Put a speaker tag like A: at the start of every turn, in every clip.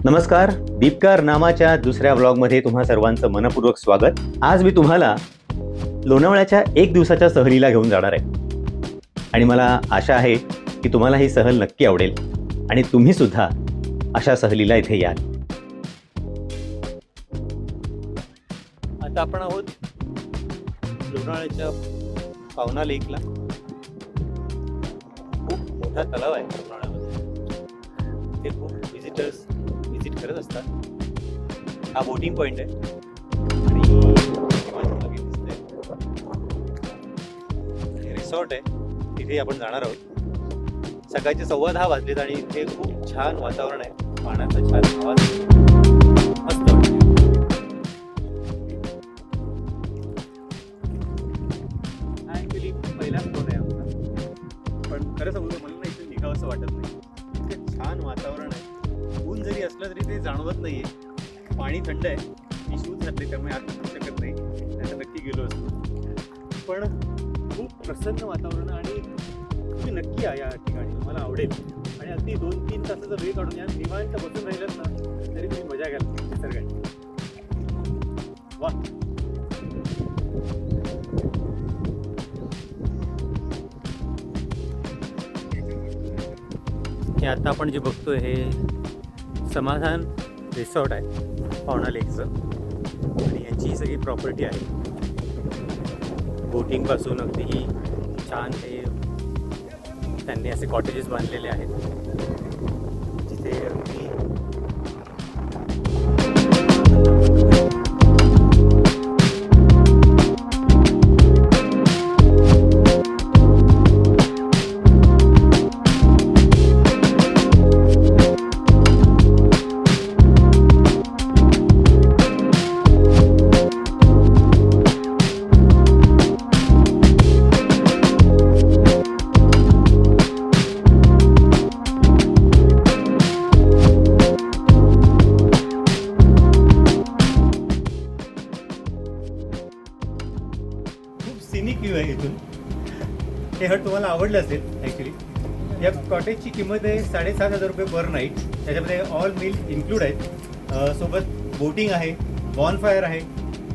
A: नमस्कार, दीपकार नामाच्या दुसऱ्या व्लॉगमध्ये तुम्हा सर्वांचं मनपूर्वक स्वागत. आज मी तुम्हाला लोणावळ्याच्या एक दिवसाच्या सहलीला घेऊन जाणार आहे आणि मला आशा आहे की तुम्हाला ही सहल नक्की आवडेल आणि तुम्ही सुद्धा अशा सहलीला इथे याल. आता आपण आहोत लोणावळ्याच्या पावना लेकला. खूप मोठा तलाव आहे लोणावळ्यामध्ये. ते खूप विजिटर्स विजिट करत असतात. हा बोटिंग पॉइंट आहे आणि रिसॉर्ट आहे, तिथे आपण जाणार आहोत. सकाळचे 10:15 वाजलेत आणि इथे खूप छान वातावरण आहे, पाण्याचा छान आवाज मस्त वाटते. हा ॲक्च्युली पहिलाच फोन आहे आमचा, पण खरं सांगू मला ना इथे निघावं असं वाटत नाही. इतकं छान वातावरण आहे. ऊन जरी असलं तरी ते जाणवत नाहीये. पाणी थंड आहे. मी शूज घातले त्यामुळे आत जाऊ शकत नाही, नाहीतर नक्की गेलो असतो. पण खूप प्रसन्न वातावरण आणि तुम्ही नक्की या या ठिकाणी, तुम्हाला आवडेल. आणि अगदी 2-3 तासाचा वेळ काढून या निवांत बसून राहिलात ना तरी तुम्ही मजा घ्याल निसर्गाची. वा, हे आता आपण जे बघतोय हे समाधान रिसॉर्ट आहे पावना लेकचं आणि यांची ही सगळी प्रॉपर्टी आहे. बोटिंगपासून अगदी छान हे त्यांनी असे कॉटेजेस बांधलेले आहेत जिथे अगदी सिनिक व्ह्यू आहे इथून. हे हट तुम्हाला आवडलं असेल. ॲक्च्युली या कॉटेजची किंमत आहे 7,500 रुपये पर नाईट. त्याच्यामध्ये ऑल मील इन्क्लूड आहेत. सोबत बोटिंग आहे, बॉनफायर आहे,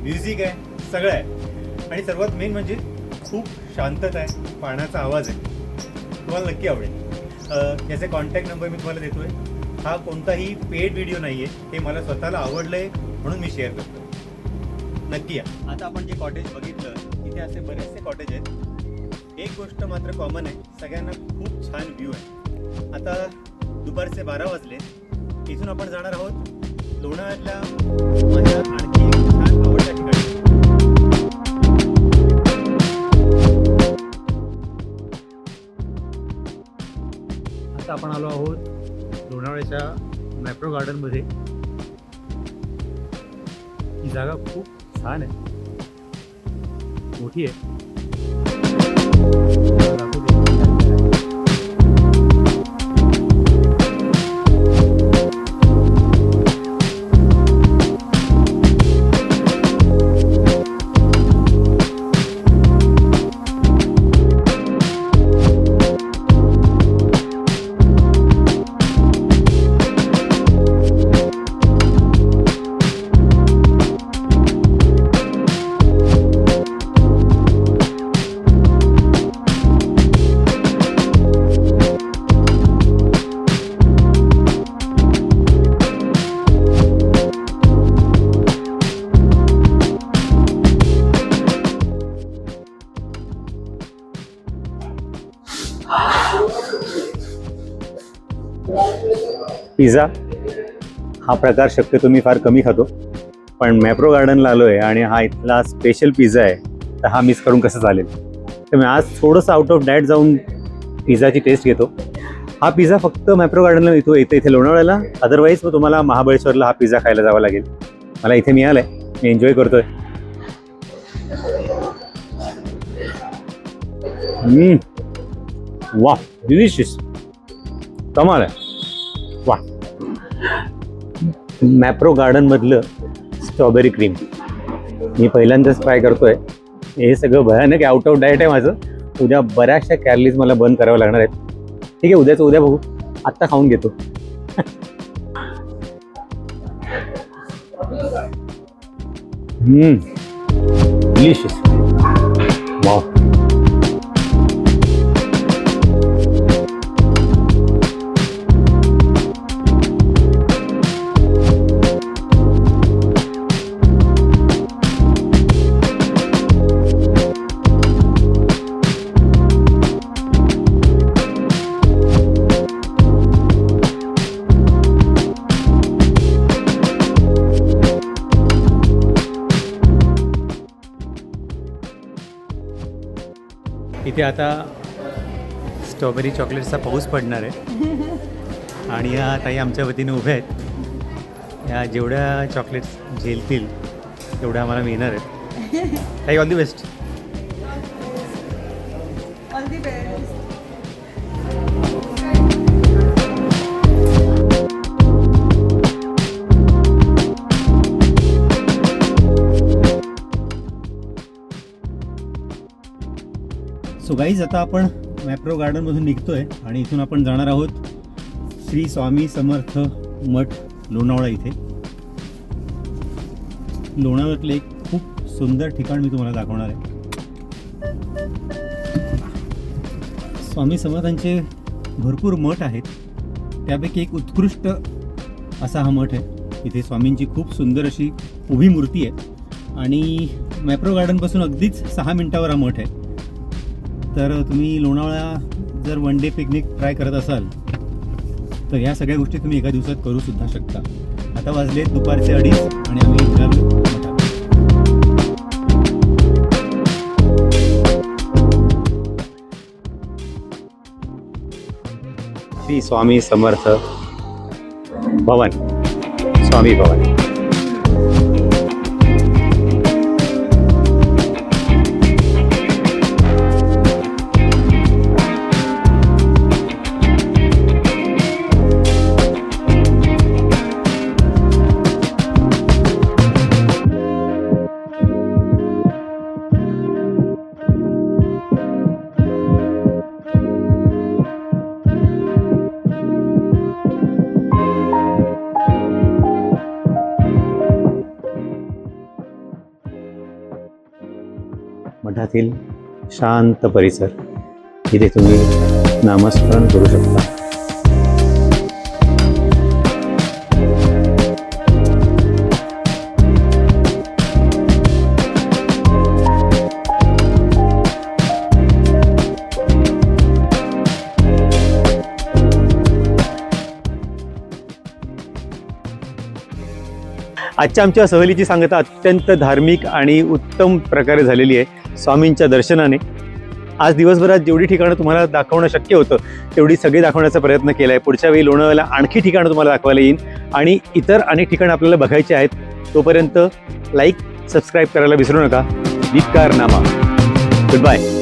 A: म्युझिक आहे, सगळं आहे. आणि सर्वात मेन म्हणजे खूप शांतता आहे, पाण्याचा आवाज आहे. तुम्हाला नक्की आवडेल. याचे कॉन्टॅक्ट नंबर मी तुम्हाला देतो आहे. हा कोणताही पेड व्हिडिओ नाही आहे, हे मला स्वतःला आवडलं आहे म्हणून मी शेअर करतो. नक्की या. आता आपण जे कॉटेज बघितलं इथे असे बरेचसे कॉटेज आहेत. एक गोष्ट मात्र कॉमन आहे, सगळ्यांना खूप छान व्ह्यू आहे. आता दुपारचे 12 वाजले. इथून आपण जाणार आहोत लोणावळ्यातल्या माझ्या आणखी एक छान आवडत्या ठिकाणी. आता आपण आलो आहोत लोणावळ्याच्या मॅप्रो गार्डनमध्ये. ही जागा खूप छान आहे, मोठी आहे. पिझ्झा हा प्रकार शक्यतो मी फार कमी खातो, पण मॅप्रो गार्डनला आलो आहे आणि हा इथला स्पेशल पिझ्झा आहे, तर हा मिस करून कसं चालेल. तर मी आज थोडंसं आउट ऑफ डाएट जाऊन पिझ्झाची टेस्ट घेतो. हा पिझ्झा फक्त मॅप्रो गार्डनला इथे लोणावळ्याला. अदरवाईज मग तुम्हाला महाबळेश्वरला हा पिझ्झा खायला जावा लागेल. मला इथे मिळाला आहे, मी एन्जॉय करतोय. वा, डिलिशियस, कमाल आहे. वा, मॅप्रो गार्डनमधलं स्ट्रॉबेरी क्रीम मी पहिल्यांदाच ट्राय करतोय. हे सगळं भयानक आउट ऑफ डाएट आहे माझं. उद्या बऱ्याचशा कॅलरीज मला बंद कराव्या लागणार आहेत. ठीक आहे, उद्याचं उद्या बघू. आत्ता खाऊन घेतो. डिलिशियस. वाव. इथे आता स्ट्रॉबेरी चॉकलेट्सचा पाऊस पडणार आहे आणि या ताई आमच्या वतीने उभ्या आहेत. या जेवढ्या चॉकलेट्स झेलतील तेवढ्या आम्हाला मिळणार आहेत. ताई all the best.
B: All the best.
A: So guys, आता आपण मॅप्रो गार्डनमधून निघतोय आणि इथून आपण जाणार आहोत श्री स्वामी समर्थ मठ लोणावळा इथे. लोणावळ्यातलं एक खूप सुंदर ठिकाण मी तुम्हाला दाखवणार आहे. स्वामी समर्थांचे भरपूर मठ आहेत, त्यापैकी एक उत्कृष्ट असा हा मठ आहे. इथे स्वामींची खूप सुंदर अशी उभी मूर्ती आहे आणि मॅप्रो गार्डनपासून अगदीच 6 मिनिटावर हा मठ आहे. तर तुम्ही लोणावळा जर वन डे पिकनिक ट्राय करत असाल तर ह्या सगळ्या गोष्टी तुम्ही एका दिवसात करू सुद्धा शकता. आता वाजले दुपारचे 2:30 आणि आम्ही निघालो मठात. श्री स्वामी समर्थ भवन, स्वामी भवन. मठातील शांत परिसर, इथे तुम्ही नामस्मरण करू शकता. आजच्या आमच्या सहलीची सांगता अत्यंत धार्मिक आणि उत्तम प्रकारे झालेली आहे स्वामींच्या दर्शनाने. आज दिवसभरात जेवढी ठिकाणं तुम्हाला दाखवणं शक्य होतं तेवढी सगळी दाखवण्याचा प्रयत्न केला आहे. पुढच्या वेळी लोणावळ्याला आणखी ठिकाणं तुम्हाला दाखवायला येईन आणि इतर अनेक ठिकाणं आपल्याला बघायची आहेत. तोपर्यंत लाईक, सबस्क्राईब करायला विसरू नका. गीतकारनामा. Good bye.